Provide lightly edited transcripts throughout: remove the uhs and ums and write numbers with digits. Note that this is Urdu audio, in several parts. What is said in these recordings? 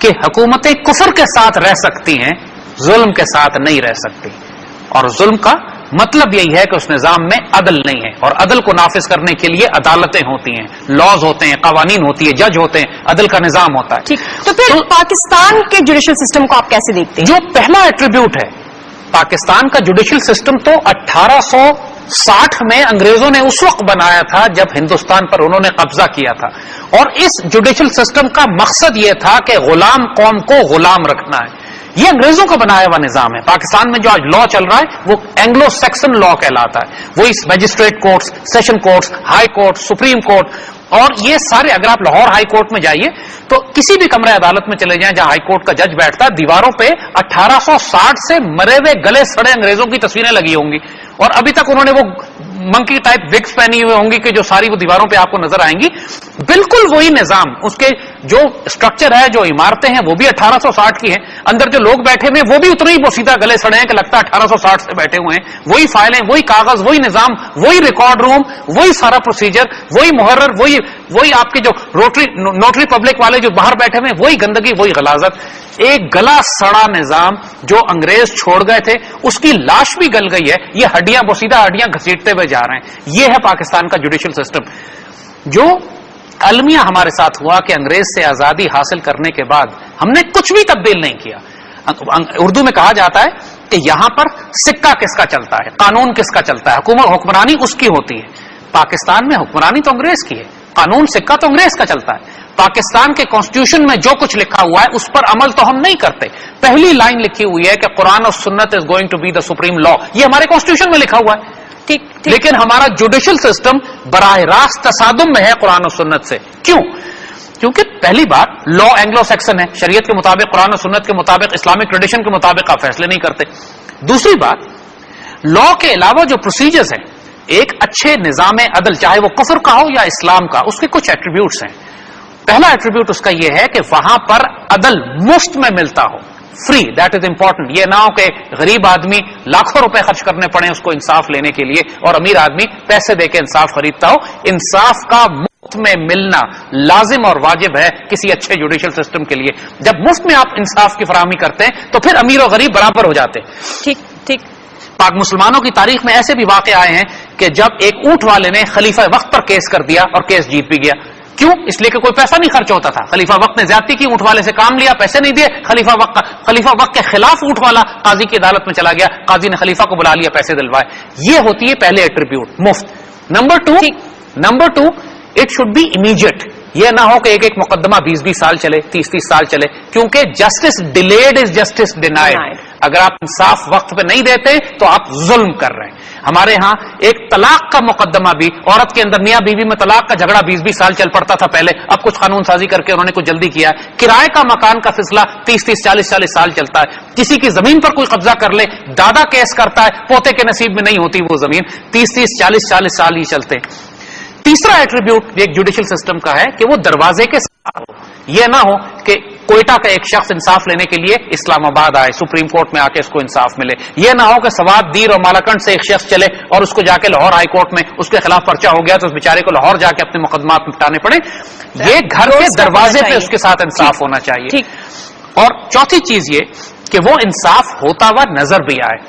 کہ حکومتیں کفر کے ساتھ رہ سکتی ہیں، ظلم کے ساتھ نہیں رہ سکتی، اور ظلم کا مطلب یہی ہے کہ اس نظام میں عدل نہیں ہے، اور عدل کو نافذ کرنے کے لیے عدالتیں ہوتی ہیں، لاز ہوتے ہیں، قوانین ہوتی ہے، جج ہوتے ہیں، عدل کا نظام ہوتا ہے. ٹھیک، تو پھر پاکستان کے جوڈیشل سسٹم کو آپ کیسے دیکھتے ہیں؟ جو پہلا ایٹریبیوٹ ہے پاکستان کا جوڈیشل سسٹم، تو 1860 میں انگریزوں نے اس وقت بنایا تھا جب ہندوستان پر انہوں نے قبضہ کیا تھا، اور اس جوڈیشل سسٹم کا مقصد یہ تھا کہ غلام قوم کو غلام رکھنا ہے. یہ انگریزوں کا بنایا ہوا نظام ہے. پاکستان میں جو آج لا چل رہا ہے وہ اینگلو سیکسن لا کہلاتا ہے. وہی magistrate courts, session courts, high court, supreme court, اور یہ سارے، اگر آپ لاہور ہائی کورٹ میں جائیے تو کسی بھی کمرہ عدالت میں چلے جائیں جہاں ہائی کورٹ کا جج بیٹھتا ہے، دیواروں پہ 1860 سے مرے ہوئے گلے سڑے انگریزوں کی تصویریں لگی ہوں گی، اور ابھی تک انہوں نے وہ منکی ٹائپ وگس پہنی ہوئی ہوں گی کہ جو ساری وہ دیواروں پہ آپ کو نظر آئیں گی. بالکل وہی نظام، اس کے جو اسٹرکچر ہے، جو عمارتیں ہیں، وہ بھی 1860 کی ہیں. اندر جو لوگ بیٹھے ہوئے ہیں وہ بھی اتنے ہی وہ سیدھا گلے سڑے ہیں کہ لگتا ہے 1860 سے بیٹھے ہوئے ہیں. وہی فائلیں، وہی کاغذ، وہی نظام، وہی ریکارڈ روم، وہی سارا پروسیجر، وہی محرر، وہی آپ کے جو نوٹری پبلک والے جو باہر بیٹھے ہوئے ہیں، وہی گندگی، وہی غلاظت. ایک گلا سڑا نظام جو انگریز چھوڑ گئے تھے، اس کی لاش بھی گل گئی ہے. یہ ہڈیاں بوسیدہ ہڈیاں گھسیٹتے ہوئے جا رہے ہیں. یہ ہے پاکستان کا جوڈیشل سسٹم. جو المیہ ہمارے ساتھ ہوا کہ انگریز سے آزادی حاصل کرنے کے بعد ہم نے کچھ بھی تبدیل نہیں کیا. اردو میں کہا جاتا ہے کہ یہاں پر سکہ کس کا چلتا ہے، قانون کس کا چلتا ہے، حکمرانی اس کی ہوتی ہے. پاکستان میں حکمرانی تو انگریز کی ہے، قانون سکہ تو انگریز کا چلتا ہے. پاکستان کے کانسٹیٹیوشن میں جو کچھ لکھا ہوا ہے اس پر عمل تو ہم نہیں کرتے. پہلی لائن لکھی ہوئی ہے کہ قرآن اور سنت is going to be the supreme law. یہ ہمارے کانسٹیٹیوشن میں لکھا ہوا ہے. ٹھیک، لیکن ہمارا جوڈیشل سسٹم براہ راست تصادم میں ہے قرآن و سنت سے. کیوں؟ کیونکہ پہلی بات، لا اینگلو سیکسن ہے، شریعت کے مطابق، قرآن و سنت کے مطابق، اسلامک ٹریڈیشن کے مطابق آپ فیصلے نہیں کرتے. دوسری بات، لا کے علاوہ جو پروسیجرز ہیں، ایک اچھے نظام عدل، چاہے وہ کفر کا ہو یا اسلام کا، اس کے کچھ ایٹریبیوٹس ہیں. پہلا ایٹریبیوٹ اس کا یہ ہے کہ وہاں پر عدل مفت میں ملتا ہو، فری. That is important. یہ نہ ہو کہ غریب آدمی لاکھوں روپے خرچ کرنے پڑے اس کو انصاف لینے کے لیے، اور امیر آدمی پیسے دے کے انصاف خریدتا ہو. انصاف کا مفت میں ملنا لازم اور واجب ہے کسی اچھے جوڈیشل سسٹم کے لیے. جب مفت میں آپ انصاف کی فراہمی کرتے ہیں تو پھر امیر اور غریب برابر ہو جاتے ہیں. ٹھیک ٹھیک. پاک مسلمانوں کی تاریخ میں ایسے بھی واقع آئے ہیں کہ جب ایک اونٹ والے نے خلیفہ وقت پر کیس کر دیا اور کیس جیت بھی گیا. کیوں؟ اس لیے کہ کوئی پیسہ نہیں خرچ ہوتا تھا. خلیفہ وقت نے زیادتی کی، اونٹ والے سے کام لیا، پیسے نہیں دیے. خلیفہ وقت کے خلاف اونٹ والا قاضی کی عدالت میں چلا گیا، قاضی نے خلیفہ کو بلا لیا، پیسے دلوائے. یہ ہوتی ہے پہلے ایٹریبیوٹ، مفت. Number two it should be immediate. یہ نہ ہو کہ ایک ایک مقدمہ 20 سال چلے، 30 سال چلے، کیونکہ justice delayed is justice denied. اگر آپ انصاف وقت پہ نہیں دیتے تو آپ ظلم کر رہے ہیں. ہمارے ہاں ایک طلاق کا مقدمہ بھی، عورت کے اندر میاں بیوی میں طلاق کا جھگڑا 20 سال چل پڑتا تھا پہلے، اب کچھ قانون سازی کر کے انہوں نے کچھ جلدی کیا. کرائے کا مکان کا فیصلہ 30 40 سال چلتا ہے. کسی کی زمین پر کوئی قبضہ کر لے، دادا کیس کرتا ہے، پوتے کے نصیب میں نہیں ہوتی وہ زمین، 30 40 سال ہی چلتے. تیسرا ایٹریبیوٹ ایک جوڈیشل سسٹم کا ہے کہ وہ دروازے کے ساتھ ہو. یہ نہ ہو کہ کوئٹہ کا ایک شخص انصاف لینے کے لیے اسلام آباد آئے، سپریم کورٹ میں آ کے اس کو انصاف ملے. یہ نہ ہو کہ سوات دیر اور مالاکنڈ سے ایک شخص چلے اور اس کو جا کے لاہور ہائی کورٹ میں اس کے خلاف پرچہ ہو گیا تو اس بیچارے کو لاہور جا کے اپنے مقدمات نپٹانے پڑے. یہ گھر کے دروازے پہ اس کے ساتھ انصاف ہونا چاہیے. اور چوتھی چیز یہ کہ وہ انصاف ہوتا ہوا نظر بھی آئے.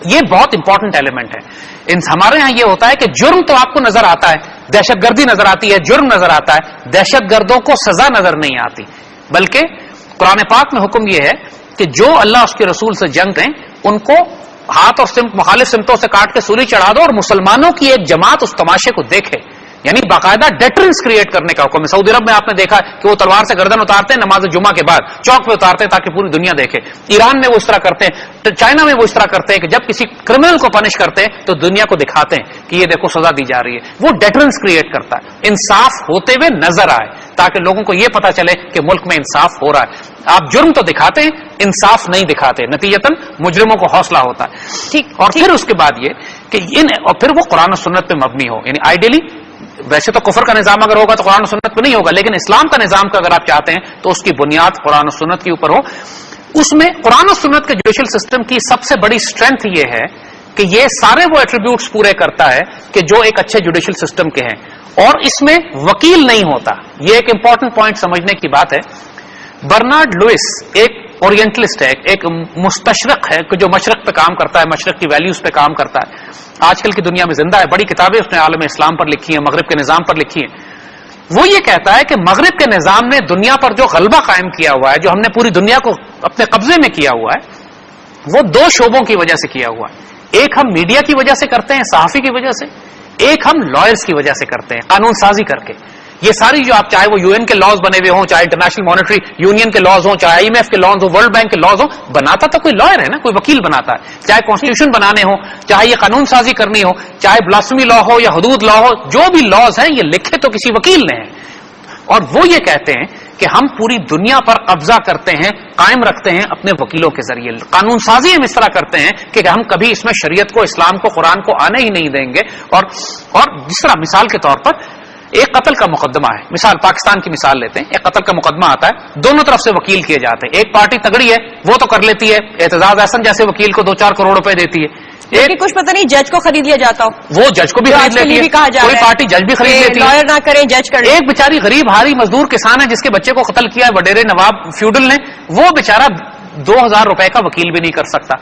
یہ بہت امپورٹنٹ ایلیمنٹ ہے. ہمارے ہاں یہ ہوتا ہے کہ جرم تو آپ کو نظر آتا ہے، دہشت گردی نظر آتی ہے، جرم نظر آتا ہے، دہشت گردوں کو سزا نظر نہیں آتی. بلکہ قرآن پاک میں حکم یہ ہے کہ جو اللہ اس کے رسول سے جنگ دیں ان کو ہاتھ اور مخالف سمتوں سے کاٹ کے سولی چڑھا دو، اور مسلمانوں کی ایک جماعت اس تماشے کو دیکھے. یعنی باقاعدہ ڈیٹرنس کریٹ کرنے کا حکم ہے. سعودی عرب میں آپ نے دیکھا کہ وہ تلوار سے گردن اتارتے ہیں نماز جمعہ کے بعد، چوک پہ اتارتے ہیں تاکہ پوری دنیا دیکھے. ایران میں وہ اس طرح کرتے ہیں، چائنا میں وہ اس طرح کرتے ہیں کہ جب کسی کرمنل کو پنش کرتے ہیں تو دنیا کو دکھاتے ہیں کہ یہ دیکھو سزا دی جا رہی ہے. وہ ڈیٹرنس کریٹ کرتا ہے، انصاف ہوتے ہوئے نظر آئے تاکہ لوگوں کو یہ پتا چلے کہ ملک میں انصاف ہو رہا ہے. آپ جرم تو دکھاتے ہیں، انصاف نہیں دکھاتے، نتیجتاً مجرموں کو حوصلہ ہوتا ہے. ٹھیک. اور پھر اس کے بعد یہ کہ اور پھر وہ قرآن و سنت پہ مبنی ہو. یعنی آئیڈیلی ویسے تو کفر کا نظام اگر ہوگا تو قرآن و سنت پہ نہیں ہوگا، لیکن اسلام کا نظام کا اگر آپ چاہتے ہیں تو اس کی بنیاد قرآن و سنت کے اوپر ہو. اس میں قرآن و سنت کے جوڈیشل سسٹم کی سب سے بڑی اسٹرینتھ یہ ہے کہ یہ سارے وہ ایٹریبیوٹس پورے کرتا ہے کہ جو ایک اچھے جوڈیشل سسٹم کے ہیں. اور اس میں وکیل نہیں ہوتا. یہ ایک امپورٹنٹ پوائنٹ سمجھنے کی بات ہے. برنارڈ لوئس ایک اورینٹلسٹ ہے, ایک مستشرق ہے جو مشرق پہ کام کرتا ہے, مشرق کی ویلیوز پہ کام کرتا ہے, آج کل کی دنیا میں زندہ ہے, بڑی کتابیں اس نے عالم اسلام پر لکھی ہیں, مغرب کے نظام پر لکھی ہیں. وہ یہ کہتا ہے کہ مغرب کے نظام نے دنیا پر جو غلبہ قائم کیا ہوا ہے, جو ہم نے پوری دنیا کو اپنے قبضے میں کیا ہوا ہے, وہ دو شعبوں کی وجہ سے کیا ہوا ہے. ایک ہم میڈیا کی وجہ سے کرتے ہیں, صحافی کی وجہ سے, ایک ہم لائرز کی وجہ سے کرتے ہیں, قانون سازی کر کے. یہ ساری جو آپ چاہے وہ یو این کے لاز بنے ہوئے ہوں, چاہے انٹرنیشنل مانیٹری یونین کے لاز ہوں, چاہے IMF کے لاز ہوں, ورلڈ بینک کے لاز ہوں, بناتا تو کوئی لائر ہے نا, کوئی وکیل بناتا ہے. چاہے کانسٹیٹیوشن بنانے ہوں, چاہے یہ قانون سازی کرنی ہو, چاہے بلاسفمی لا ہو یا حدود لا ہو, جو بھی لاز ہیں یہ لکھے تو کسی وکیل نے ہیں. اور وہ یہ کہتے ہیں کہ ہم پوری دنیا پر قبضہ کرتے ہیں, قائم رکھتے ہیں اپنے وکیلوں کے ذریعے. قانون سازی ہم اس طرح کرتے ہیں کہ ہم کبھی اس میں شریعت کو, اسلام کو, قرآن کو آنے ہی نہیں دیں گے. اور جس طرح مثال کے طور پر ایک قتل کا مقدمہ ہے, مثال پاکستان کی مثال لیتے ہیں, ایک قتل کا مقدمہ آتا ہے, دونوں طرف سے وکیل کیے جاتے ہیں. ایک پارٹی تگڑی ہے وہ تو کر لیتی ہے, اعتزاز احسن جیسے وکیل کو 2-4 کروڑ روپے دیتی ہے. ایک کچھ پتہ نہیں جج کو خرید لیا جاتا ہو, وہ جج کو بھی خرید لیتی ہے, کوئی پارٹی جج بھی خرید لیتی ہے, لائر نہ کریں جج کریں. ایک بیچاری غریب ہاری مزدور کسان ہے جس کے بچے کو قتل کیا ہے وڈیرے نواب فیوڈل نے, وہ بیچارہ 2000 روپے کا وکیل بھی نہیں کر سکتا.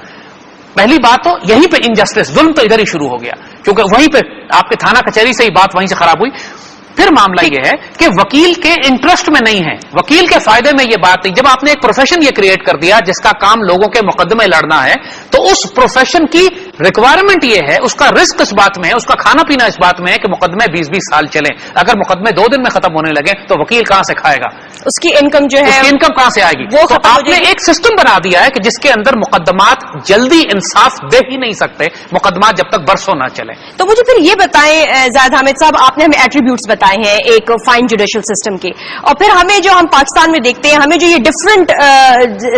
پہلی بات تو یہیں پہ انجسٹس, ظلم تو ادھر ہی شروع ہو گیا, کیونکہ وہیں پہ آپ کے تھانہ کچہری سے ہی بات وہیں سے خراب ہوئی. پھر معاملہ یہ ہے کہ وکیل کے انٹرسٹ میں نہیں ہے, وکیل کے فائدے میں یہ بات نہیں. جب آپ نے ایک پروفیشن یہ کریٹ کر دیا جس کا کام لوگوں کے مقدمے لڑنا ہے, تو اس پروفیشن کی ریکوائرمنٹ یہ ہے, اس کا رسک اس بات میں ہے, اس کا کھانا پینا اس بات میں ہے کہ مقدمے 20-20 سال چلیں. اگر مقدمے 2 دن میں ختم ہونے لگے تو وکیل کہاں سے کھائے گا, اس کی انکم جو ہے, اس کی انکم کہاں سے آئے گی. تو آپ نے ایک سسٹم بنا دیا ہے کہ جس کے اندر مقدمات جلدی انصاف دے ہی نہیں سکتے, مقدمات جب تک برسوں نہ چلیں. تو مجھے پھر یہ بتائیں زاہد حامد صاحب, آپ نے ہمیں ایٹریبیوٹس بتائے ہیں ایک فائن جوڈیشل سسٹم کے, اور پھر ہمیں جو ہم پاکستان میں دیکھتے ہیں, ہمیں جو یہ ڈفرنٹ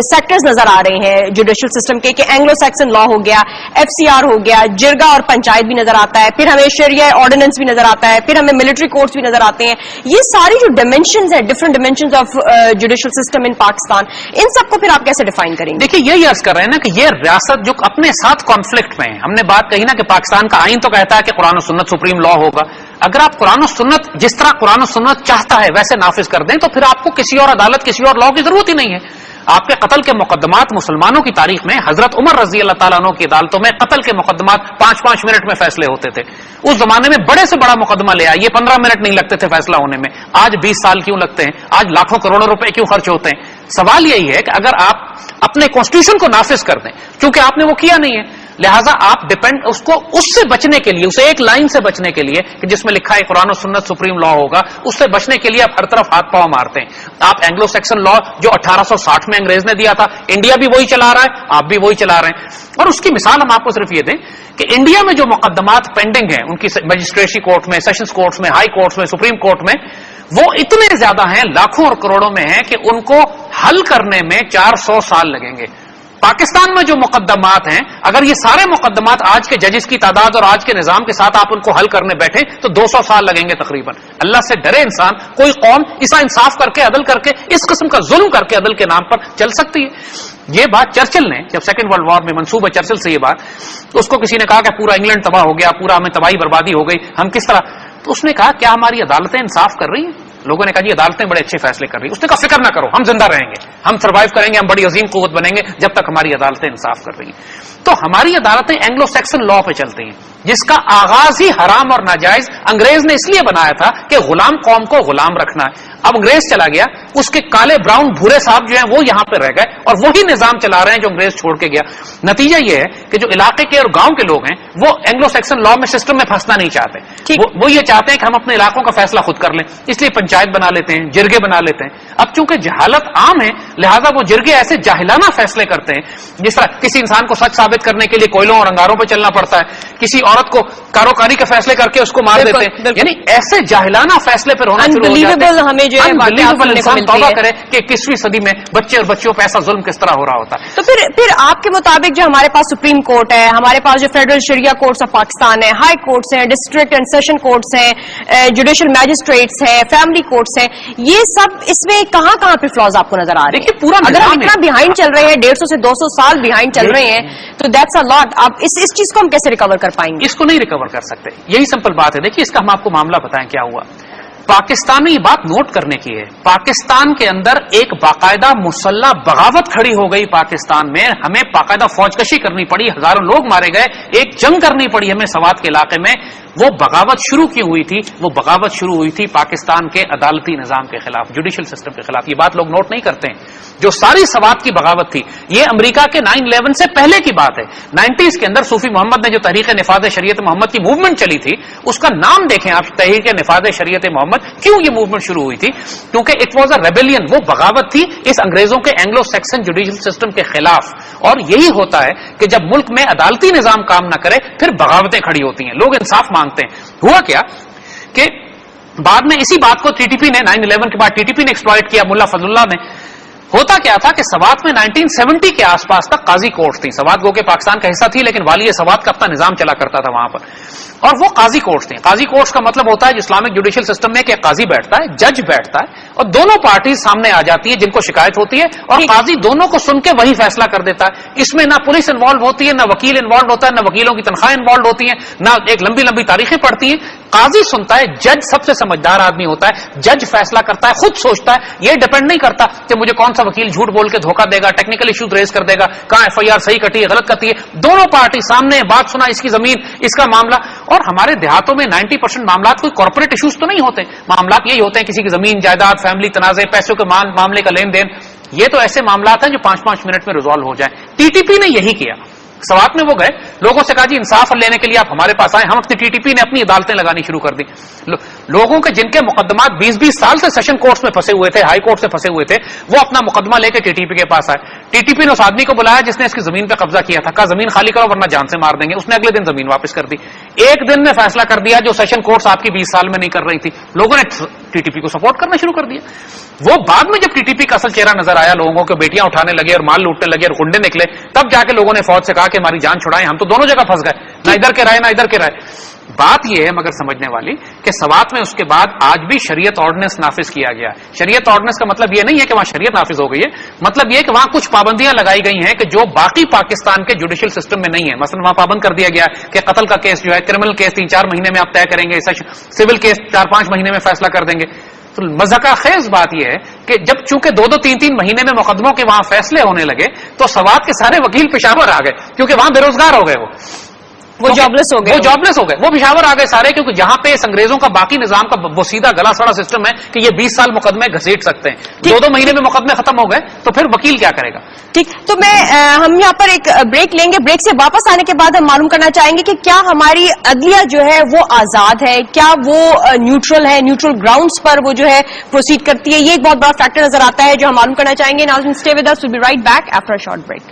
سیکٹرز نظر آ رہے ہیں جوڈیشل سسٹم کے, کہ اینگلو سیکسن لا ہو گیا, FCR ہو گیا, جرگا اور پنچایت بھی نظر آتا ہے, پھر ہمیں شریعہ آرڈیننس بھی نظر آتا ہے, پھر ہمیں ملٹری کورٹس بھی نظر آتے ہیں. یہ ساری جو ڈائمینشنز ہیں, different dimensions of judicial system in Pakistan, ان سب کو پھر آپ کیسے ڈیفائن کریں گے؟ دیکھیے یہی عرض کر رہے ہیں نا کہ یہ ریاست جو اپنے ساتھ کانفلکٹ میں ہے. ہم نے بات کہی نا کہ پاکستان کا آئین تو کہتا ہے کہ قرآن و سنت سپریم لا ہوگا. اگر آپ قرآن و سنت جس طرح قرآن و سنت چاہتا ہے ویسے نافذ کر دیں تو پھر آپ کو کسی اور عدالت, کسی اور لا کی ضرورت ہی نہیں ہے. آپ کے قتل کے مقدمات مسلمانوں کی تاریخ میں حضرت عمر رضی اللہ تعالیٰ عنہ کی عدالتوں میں قتل کے مقدمات 5-5 منٹ میں فیصلے ہوتے تھے. اس زمانے میں بڑے سے بڑا مقدمہ لے آئے, یہ 15 منٹ نہیں لگتے تھے فیصلہ ہونے میں. آج 20 سال کیوں لگتے ہیں, آج لاکھوں کروڑوں روپے کیوں خرچ ہوتے ہیں؟ سوال یہی ہے کہ اگر آپ اپنے کانسٹیٹیوشن کو نافذ کر دیں, چونکہ آپ نے وہ کیا نہیں ہے, لہٰذا آپ ڈیپینڈ اس کو اس سے بچنے کے لیے, اسے ایک لائن سے بچنے کے لیے کہ جس میں لکھا ہے قرآن و سنت سپریم لا ہوگا, اس سے بچنے کے لیے آپ ہر طرف ہاتھ پاؤں مارتے ہیں. آپ اینگلو سیکسن لا جو 1860 میں انگریز نے دیا تھا, انڈیا بھی وہی چلا رہا ہے, آپ بھی وہی چلا رہے ہیں. اور اس کی مثال ہم آپ کو صرف یہ دیں کہ انڈیا میں جو مقدمات پینڈنگ ہیں ان کی مجسٹریسی کورٹ میں, سیشنز کورٹس میں, ہائی کورٹس میں, سپریم کورٹ میں, وہ اتنے زیادہ ہیں, لاکھوں اور کروڑوں میں ہیں کہ ان کو حل کرنے میں 400 سال لگیں گے. پاکستان میں جو مقدمات ہیں, اگر یہ سارے مقدمات آج کے ججز کی تعداد اور آج کے نظام کے ساتھ آپ ان کو حل کرنے بیٹھے تو 200 سال لگیں گے تقریباً. اللہ سے ڈرے انسان, کوئی قوم ایسا انصاف کر کے, عدل کر کے, اس قسم کا ظلم کر کے عدل کے نام پر چل سکتی ہے؟ یہ بات چرچل نے جب سیکنڈ ورلڈ وار میں منسوب ہے چرچل سے یہ بات, اس کو کسی نے کہا کہ پورا انگلینڈ تباہ ہو گیا, پورا ہمیں تباہی بربادی ہو گئی, ہم کس طرح, تو اس نے کہا کیا ہماری عدالتیں انصاف کر رہی ہیں؟ لوگوں نے کہا جی عدالتیں بڑے اچھے فیصلے کر رہی ہیں. اس نے کہا فکر نہ کرو, ہم زندہ رہیں گے, ہم سروائیو کریں گے, ہم بڑی عظیم قوت بنیں گے جب تک ہماری عدالتیں انصاف کر رہی ہیں. تو ہماری عدالتیں اینگلو سیکسن لا پہ چلتی ہیں جس کا آغاز ہی حرام اور ناجائز انگریز نے اس لیے بنایا تھا کہ غلام قوم کو غلام رکھنا ہے. اب انگریز چلا گیا, اس کے کالے براؤن بھورے صاحب جو ہیں وہ یہاں پہ رہ گئے اور وہی نظام چلا رہے ہیں جو انگریز چھوڑ کے گیا. نتیجہ یہ ہے کہ جو علاقے کے اور گاؤں کے لوگ ہیں وہ اینگلو سیکسن لا میں سسٹم میں پھنسنا نہیں چاہتے. وہ یہ چاہتے ہیں کہ ہم اپنے علاقوں کا فیصلہ خود کر لیں, اس لیے پنچایت بنا لیتے ہیں, جرگے بنا لیتے ہیں. اب چونکہ جہالت عام ہے لہذا وہ جرگے ایسے جاہلانہ فیصلے کرتے ہیں, جس طرح کسی انسان کو سچ ثابت کرنے کے لیے کوئلوں اور انگاروں پہ چلنا پڑتا ہے, کسی عورت کو کاروکاری کے فیصلے کر کے اس کو مار دیتے ہیں. یعنی ایسے جاہلانہ فیصلے پر ہونا شروع ہو جاتے ہیں. ہمیں جو ہے انسان توبہ کرے کہ 21ویں صدی میں بچے اور بچیوں پہ ایسا ظلم کس طرح ہو رہا ہوتا ہے. تو پھر آپ کے مطابق جو ہمارے پاس سپریم کورٹ ہے, ہمارے پاس جو federal Shariah courts of Pakistan ہے, ہائی کورٹس ہیں, ڈسٹرکٹ اینڈ سیشن کورٹس ہیں, جوڈیشل میجسٹریٹس ہیں, فیملی کورٹس ہیں, یہ سب اس میں کہاں کہاں پہ فلاز آپ کو نظر آ رہے ہیں؟ دیکھیے پورا اگر ہم اتنا بیہائنڈ چل رہے ہیں, 150 سے 200 سال بیہائنڈ چل رہے ہیں, تو دیٹس اے لاٹ. اب اس چیز کو ہم کیسے ریکور کر پائیں گے؟ اس کو نہیں ریکور کر سکتے, یہی سمپل بات ہے. دیکھیے اس کا ہم آپ کو معاملہ بتائیں کیا ہوا. پاکستان میں یہ بات نوٹ کرنے کی ہے، پاکستان کے اندر ایک باقاعدہ مسلح بغاوت کھڑی ہو گئی پاکستان میں، ہمیں باقاعدہ فوج کشی کرنی پڑی، ہزاروں لوگ مارے گئے، ایک جنگ کرنی پڑی ہمیں سوات کے علاقے میں. وہ بغاوت شروع کی ہوئی تھی، وہ بغاوت شروع ہوئی تھی پاکستان کے عدالتی نظام کے خلاف، جوڈیشل سسٹم کے خلاف. یہ بات لوگ نوٹ نہیں کرتے ہیں. جو ساری سوات کی بغاوت تھی یہ امریکہ کے 9/11 سے پہلے کی بات ہے. 90s کے اندر صوفی محمد نے جو تحریک نفاذ شریعت محمد کی موومنٹ چلی تھی، اس کا نام دیکھیں آپ، تحریک نفاذ شریعت محمد. کیوں یہ موومنٹ شروع ہوئی تھی؟ کیونکہ اٹ واز اے ریبیلین، وہ بغاوت تھی اس انگریزوں کے اینگلو سیکسن جوڈیشل سسٹم کے خلاف. اور یہی ہوتا ہے کہ جب ملک میں عدالتی نظام کام نہ کرے پھر بغاوتیں کھڑی ہوتی ہیں، لوگ انصاف مانگتے ہیں. ہوا کیا کہ بعد میں اسی بات کو ٹی ٹی پی نے 9/11 کے بعد ٹی ٹی پی نے ایکسپلائٹ کیا، ملا فضل اللہ نے. ہوتا کیا تھا کہ سوات میں 1970 کے آس پاس تک قاضی کورٹس تھیں. سوات گو کے پاکستان کا حصہ تھی لیکن والی سوات کا اپنا نظام چلا کرتا تھا وہاں پر، اور وہ قاضی کورٹس تھیں. قاضی کورٹس کا مطلب ہوتا ہے جو اسلامک جوڈیشل سسٹم میں کہ ایک قاضی بیٹھتا ہے، جج بیٹھتا ہے، اور دونوں پارٹیز سامنے آ جاتی ہیں جن کو شکایت ہوتی ہے، اور قاضی دونوں کو سن کے وہی فیصلہ کر دیتا ہے. اس میں نہ پولیس انوالو ہوتی ہے، نہ وکیل انوالو ہوتا ہے، نہ وکیلوں کی تنخواہیں انوالو ہوتی ہیں، نہ ایک لمبی لمبی تاریخیں پڑتی ہیں. قاضی سنتا ہے، جج سب سے سمجھدار آدمی ہوتا ہے، جج فیصلہ کرتا ہے، خود سوچتا ہے. یہ ڈیپینڈ نہیں کرتا کہ مجھے کون سا وکیل جھوٹ بول کے دھوکہ دے گا، ٹیکنیکل ایشوز ریز کر دے گا، کہاں ایف آئی آر صحیح کٹی ہے غلط کٹی ہے. دونوں پارٹی سامنے بات سنا، اس کی زمین، اس کا معاملہ. اور ہمارے دیہاتوں میں 90% معاملات کوئی کارپوریٹ ایشوز تو نہیں ہوتے، معاملات یہی ہوتے ہیں کسی کی زمین جائیداد، فیملی تنازع، پیسوں کے معاملے کا لین دین. یہ تو ایسے معاملات ہیں جو 5-5 منٹ میں ریزالو ہو جائیں. ٹی ٹی پی نے یہی کیا. سوات میں وہ گئے، لوگوں سے کہا جی انصاف لینے کے لیے آپ ہمارے پاس آئے. ہم اپنی ٹی ٹی پی نے اپنی عدالتیں لگانی شروع کر دی. لوگوں کے جن کے مقدمات 20-20 سال سے سیشن کورٹس میں پھنسے ہوئے تھے، ہائی کورٹ سے پھنسے ہوئے تھے، وہ اپنا مقدمہ لے کے ٹی ٹی پی کے پاس آئے. ٹی ٹی پی نے اس آدمی کو بلایا جس نے اس کی زمین پہ قبضہ کیا تھا، کہا زمین خالی کرو ورنہ جان سے مار دیں گے. اس نے اگلے دن زمین واپس کر دی. ایک دن میں فیصلہ کر دیا جو سیشن کورٹس آپ کی 20 سال میں نہیں کر رہی تھی. لوگوں نے ٹی ٹی پی کو سپورٹ کرنا شروع کر دیا. وہ بعد میں جب ٹی ٹی پی کا اصل چہرہ نظر آیا، لوگوں کو بیٹیاں اٹھانے لگے اور مال لوٹنے لگے اور گنڈے نکلے، تب جا کے لوگوں نے فوج سے کہا کہ ہماری جان چھڑائیں، ہم تو دونوں جگہ پھنس گئے، نہ ادھر کے رائے نہ ادھر کے رائے. بات یہ ہے مگر سمجھنے والی کہ سوات میں اس کے بعد آج بھی شریعت آرڈیننس نافذ کیا گیا. شریعت آرڈیننس کا مطلب یہ نہیں ہے کہ وہاں شریعت نافذ ہو گئی ہے، مطلب یہ کہ وہاں کچھ پابندیاں لگائی گئی ہیں کہ جو باقی پاکستان کے جوڈیشل سسٹم میں نہیں ہے. مثلا وہاں پابند کر دیا گیا کہ قتل کا کیس جو ہے، کرمنل کیس 3-4 مہینے میں آپ طے کریں گے، سول کیس 4-5 مہینے میں فیصلہ کر دیں گے. تو مذہقہ خیز بات یہ ہے کہ جب چونکہ 2-3 مہینے میں مقدموں کے وہاں فیصلے ہونے لگے تو سوات کے سارے وکیل پشاور آ گئے، کیونکہ وہاں بے روزگار ہو گئے، وہ جابلیس ہو گئے، وہ پشاور آ گئے سارے، کیونکہ جہاں پہ اس انگریزوں کا باقی نظام کا وہ سیدھا گلا سڑا سسٹم ہے کہ یہ 20 سال مقدمے گھسیٹ سکتے ہیں، 2 مہینے میں مقدمے ختم ہو گئے تو پھر وکیل کیا کرے گا. ٹھیک، تو ہم یہاں پر ایک بریک لیں گے. بریک سے واپس آنے کے بعد ہم معلوم کرنا چاہیں گے کہ کیا ہماری عدلیہ جو ہے وہ آزاد ہے، کیا وہ نیوٹرل ہے، نیوٹرل گراؤنڈز پر وہ جو ہے پروسیڈ کرتی ہے. یہ ایک بہت بڑا فیکٹر نظر آتا ہے جو ہم معلوم کرنا چاہیں گے. ناظرین stay with us, we'll be right back after a short break.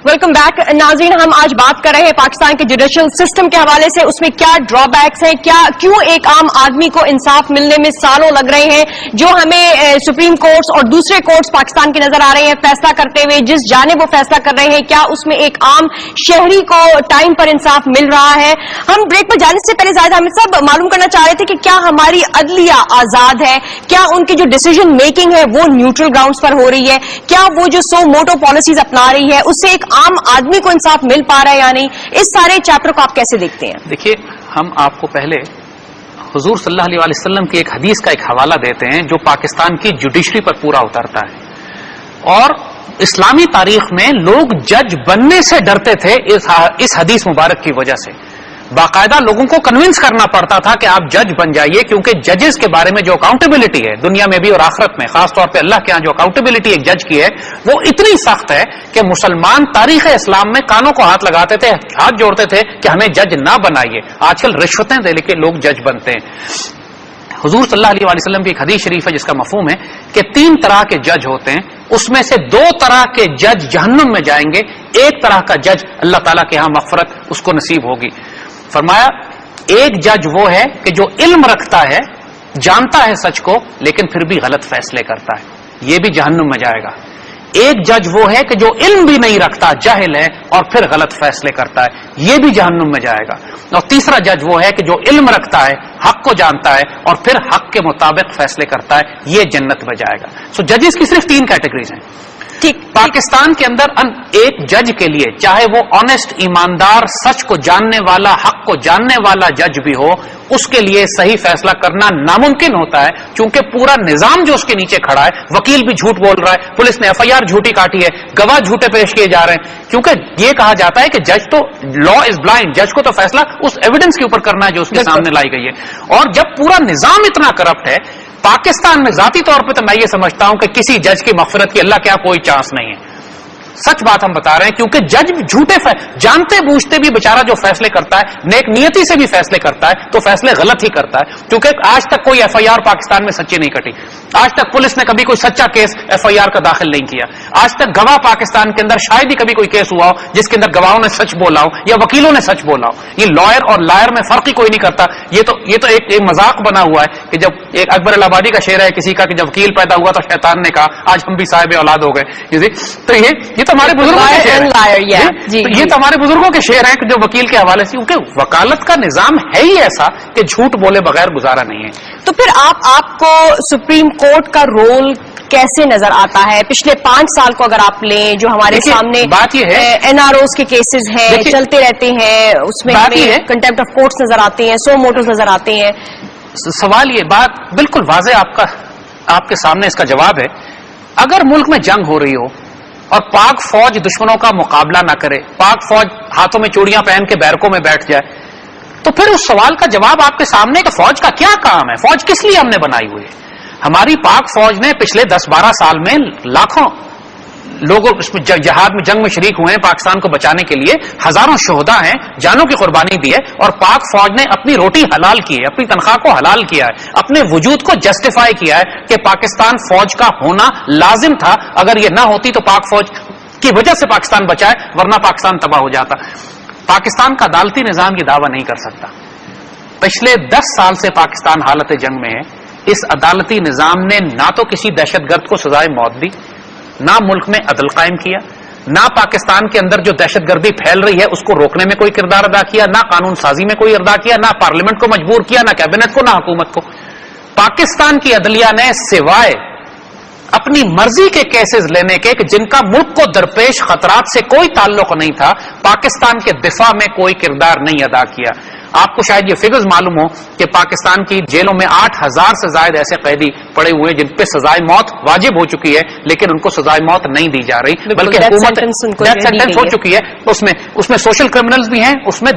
Welcome back. ناظرین، ہم آج بات کر رہے ہیں پاکستان کے جوڈیشل سسٹم کے حوالے سے. اس میں کیا ڈرا بیکس ہیں، کیوں ایک عام آدمی کو انصاف ملنے میں سالوں لگ رہے ہیں، جو ہمیں سپریم کورٹس اور دوسرے کورٹس پاکستان کے نظر آ رہے ہیں فیصلہ کرتے ہوئے، جس جانب وہ فیصلہ کر رہے ہیں، کیا اس میں ایک عام شہری کو ٹائم پر انصاف مل رہا ہے. ہم بریک پر جانے سے پہلے زاہد حامد صاحب معلوم کرنا چاہ رہے تھے کہ کیا ہماری عدلیہ آزاد ہے، کیا ان کی جو ڈیسیجن میکنگ ہے وہ نیوٹرل گراؤنڈز پر ہو رہی ہے، کیا وہ جو سو موٹو پالیسیز اپنا رہی ہے اس سے ایک عام آدمی کو انصاف مل پا رہا ہے یا نہیں. اس سارے چیپٹر کو آپ کیسے دیکھتے ہیں؟ دیکھیے، ہم آپ کو پہلے حضور صلی اللہ علیہ وسلم کی ایک حدیث کا ایک حوالہ دیتے ہیں جو پاکستان کی جوڈیشری پر پورا اترتا ہے. اور اسلامی تاریخ میں لوگ جج بننے سے ڈرتے تھے اس حدیث مبارک کی وجہ سے. باقاعدہ لوگوں کو کنونس کرنا پڑتا تھا کہ آپ جج بن جائیے، کیونکہ ججز کے بارے میں جو اکاؤنٹیبلٹی ہے دنیا میں بھی اور آخرت میں، خاص طور پہ اللہ کے ہاں جو اکاؤنٹیبلٹی ایک جج کی ہے وہ اتنی سخت ہے کہ مسلمان تاریخ اسلام میں کانوں کو ہاتھ لگاتے تھے، ہاتھ جوڑتے تھے کہ ہمیں جج نہ بنائیے. آج کل رشوتیں دے کے لوگ جج بنتے ہیں. حضور صلی اللہ علیہ وسلم کی ایک حدیث شریف ہے جس کا مفہوم ہے کہ 3 طرح کے جج ہوتے ہیں، اس میں سے 2 طرح کے جج جہنم میں جائیں گے، 1 طرح کا جج اللہ تعالیٰ کے ہاں مغفرت اس کو نصیب ہوگی. فرمایا ایک جج وہ ہے کہ جو علم رکھتا ہے، جانتا ہے سچ کو، لیکن پھر بھی غلط فیصلے کرتا ہے، یہ بھی جہنم میں جائے گا. ایک جج وہ ہے کہ جو علم بھی نہیں رکھتا، جاہل ہے اور پھر غلط فیصلے کرتا ہے، یہ بھی جہنم میں جائے گا. اور تیسرا جج وہ ہے کہ جو علم رکھتا ہے، حق کو جانتا ہے اور پھر حق کے مطابق فیصلے کرتا ہے، یہ جنت میں جائے گا. سو ججز کی صرف 3 کیٹیگریز ہیں. ٹھیک. پاکستان کے اندر ایک جج کے لیے، چاہے وہ آنےسٹ، ایماندار، سچ کو جاننے والا، حق کو جاننے والا جج بھی ہو، اس کے لیے صحیح فیصلہ کرنا ناممکن ہوتا ہے، کیونکہ پورا نظام جو اس کے نیچے کھڑا ہے، وکیل بھی جھوٹ بول رہا ہے، پولیس نے FIR جھوٹی کاٹی ہے، گواہ جھوٹے پیش کیے جا رہے ہیں، کیونکہ یہ کہا جاتا ہے کہ جج تو لا از بلائنڈ، جج کو تو فیصلہ اس ایویڈنس کے اوپر کرنا ہے جو اس کے سامنے لائی گئی ہے. اور جب پورا نظام اتنا کرپٹ ہے پاکستان میں، ذاتی طور پہ تو میں یہ سمجھتا ہوں کہ کسی جج کی مغفرت کی اللہ کیا کوئی چانس نہیں ہے. سچ بات ہم بتا رہے ہیں، کیونکہ جج جھوٹے جانتے بوجھتے بھی بیچارہ جو فیصلے کرتا ہے، نیک نیتی سے بھی فیصلے کرتا ہے، تو فیصلے غلط ہی کرتا ہے. کیونکہ آج تک کوئی FIR پاکستان میں سچی نہیں کٹی، آج تک پولیس نے کبھی کوئی سچا کیس FIR کا داخل نہیں کیا، آج تک گواہ پاکستان کے اندر شاید ہی کبھی کوئی کیس ہوا ہو جس کے اندر گواہوں نے سچ بولا ہو یا وکیلوں نے سچ بولا ہو. یہ لائر اور لائر میں فرق ہی کوئی نہیں کرتا. یہ تو ایک مذاق بنا ہوا ہے کہ جب ایک اکبر الہآبادی کا شعر ہے کسی کا کہ جب وکیل پیدا ہوا تو شیطان نے کہا آج ہم بھی صاحب اولاد ہو گئے. تو یہ تو ہمارے بزرگوں کے یہ تو ہمارے بزرگوں کے شعر ہیں کہ جو وکیل کے حوالے سے، کیونکہ وکالت کا نظام ہے ہی ایسا کہ جھوٹ بولے بغیر گزارا نہیں ہے. تو پھر آپ کو سپریم کورٹ کا رول کیسے نظر آتا ہے؟ پچھلے 5 سال کو اگر آپ لیں، جو ہمارے سامنے بات یہ ہے NROs کے کیسز ہیں، چلتے رہتے ہیں، اس میں کنٹیمپٹ آف کورٹس نظر آتے ہیں، سو موٹوز نظر آتے ہیں. سوال یہ بات بالکل واضح آپ کے سامنے اس کا جواب ہے. اگر ملک میں جنگ ہو رہی ہو اور پاک فوج دشمنوں کا مقابلہ نہ کرے، پاک فوج ہاتھوں میں چوڑیاں پہن کے بیرکوں میں بیٹھ جائے، تو پھر اس سوال کا جواب آپ کے سامنے کہ فوج کا کیا کام ہے، فوج کس لیے ہم نے بنائی ہوئی ہے. ہماری پاک فوج نے پچھلے 10-12 سال میں لاکھوں لوگوں اس میں جہاد میں، جنگ میں شریک ہوئے ہیں پاکستان کو بچانے کے لیے، ہزاروں شہداء ہیں، جانوں کی قربانی دی ہے، اور پاک فوج نے اپنی روٹی حلال کی ہے، اپنی تنخواہ کو حلال کیا ہے، اپنے وجود کو جسٹیفائی کیا ہے کہ پاکستان فوج کا ہونا لازم تھا. اگر یہ نہ ہوتی تو پاک فوج کی وجہ سے پاکستان بچا ہے، ورنہ پاکستان تباہ ہو جاتا. پاکستان کا عدالتی نظام یہ دعویٰ نہیں کر سکتا. پچھلے 10 سال سے پاکستان حالت جنگ میں ہے. اس عدالتی نظام نے نہ تو کسی دہشت گرد کو سزائے موت دی، نہ ملک میں عدل قائم کیا، نہ پاکستان کے اندر جو دہشت گردی پھیل رہی ہے اس کو روکنے میں کوئی کردار ادا کیا، نہ قانون سازی میں کوئی ادا کیا، نہ پارلیمنٹ کو مجبور کیا، نہ کیبنٹ کو، نہ حکومت کو. پاکستان کی عدلیہ نے سوائے اپنی مرضی کے کیسز لینے کے کہ جن کا ملک کو درپیش خطرات سے کوئی تعلق نہیں تھا، پاکستان کے دفاع میں کوئی کردار نہیں ادا کیا. آپ کو شاید یہ فگرز معلوم ہو کہ پاکستان کی جیلوں میں 8000 سے زائد ایسے قیدی پڑے ہوئے ہیں جن پہ سزائے موت واجب ہو چکی ہے، لیکن ان کو سزائے موت نہیں دی جا رہی، بلکہ حکومت ڈیتھ سینٹنس ہو چکی ہے. اس میں سوشل کرمنلز بھی ہیں، اس میں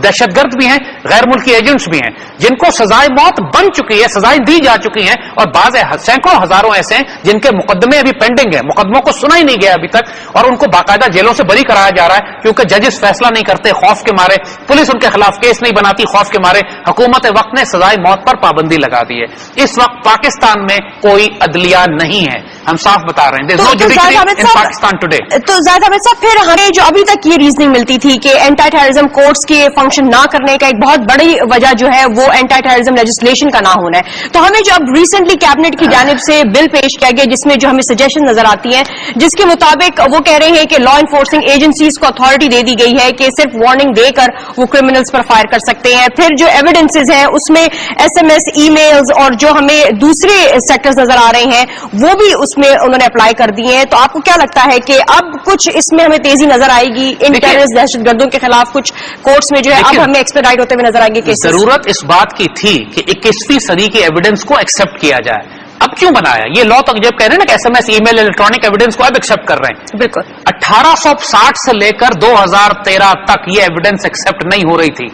دہشت گرد بھی ہیں، غیر ملکی ایجنٹس بھی ہیں جن کو سزائے موت بن چکی ہے، سزائیں دی جا چکی ہیں، اور بعض سینکڑوں ہزاروں ایسے ہیں جن کے مقدمے ابھی پینڈنگ ہیں، مقدموں کو سنا ہی نہیں گیا ابھی تک، اور ان کو باقاعدہ جیلوں سے بری کرایا جا رہا ہے کیونکہ ججز فیصلہ نہیں کرتے خوف کے مارے، پولیس ان کے خلاف کیس نہیں بناتی خوف کے مارے، حکومت وقت نے سزائے موت پر پابندی لگا دی ہے. اس وقت پاکستان میں کوئی عدلیہ نہیں ہے، ہم صاف بتا رہے ہیں. پاکستان ٹوڈے. تو زاہد احمد صاحب، پھر ہمیں جو ابھی تک یہ ریزننگ ملتی تھی کہ اینٹی ٹیررزم کورٹس کے فنکشن نہ کرنے کا ایک بہت بڑی وجہ جو ہے وہ اینٹی ٹیررزم لیجسلیشن کا نہ ہونا ہے، تو ہمیں جو اب ریسنٹلی کیبنٹ کی جانب سے بل پیش کیا گیا جس میں جو ہمیں سجیشن نظر آتی ہیں، جس کے مطابق وہ کہہ رہے ہیں کہ لا انفورسنگ ایجنسیز کو اتھارٹی دے دی گئی ہے کہ صرف وارننگ دے کر وہ کرمنلز پر فائر کر سکتے ہیں. پھر جو ایویڈنسز ہیں اس میں SMS، ای میلز اور جو ہمیں دوسرے سیکٹرز نظر آ رہے ہیں وہ بھی اس میں انہوں نے اپلائی کر دیے ہیں. تو آپ کو کیا لگتا ہے کہ اب کچھ اس میں ہمیں تیزی نظر آئے گی ان ٹیررسٹ دہشت گردوں کے خلاف کچھ کورٹس میں جو ہے اب ہمیں ایکسپیڈائٹ ہوتے ہوئے نظر آئیں گے؟ ضرورت اس بات کی تھی کہ 21ویں صدی کی ایویڈنس کو ایکسپٹ کیا جائے. اب کیوں بنایا یہ لا؟ تو جب کہہ رہے ہیں نا کہ SMS، ای میل، الیکٹرانک ایویڈنس کو اب ایکسپٹ کر رہے ہیں. بالکل 1860 سے لے کر 2013 تک یہ ایویڈنس ایکسپٹ نہیں ہو رہی تھی.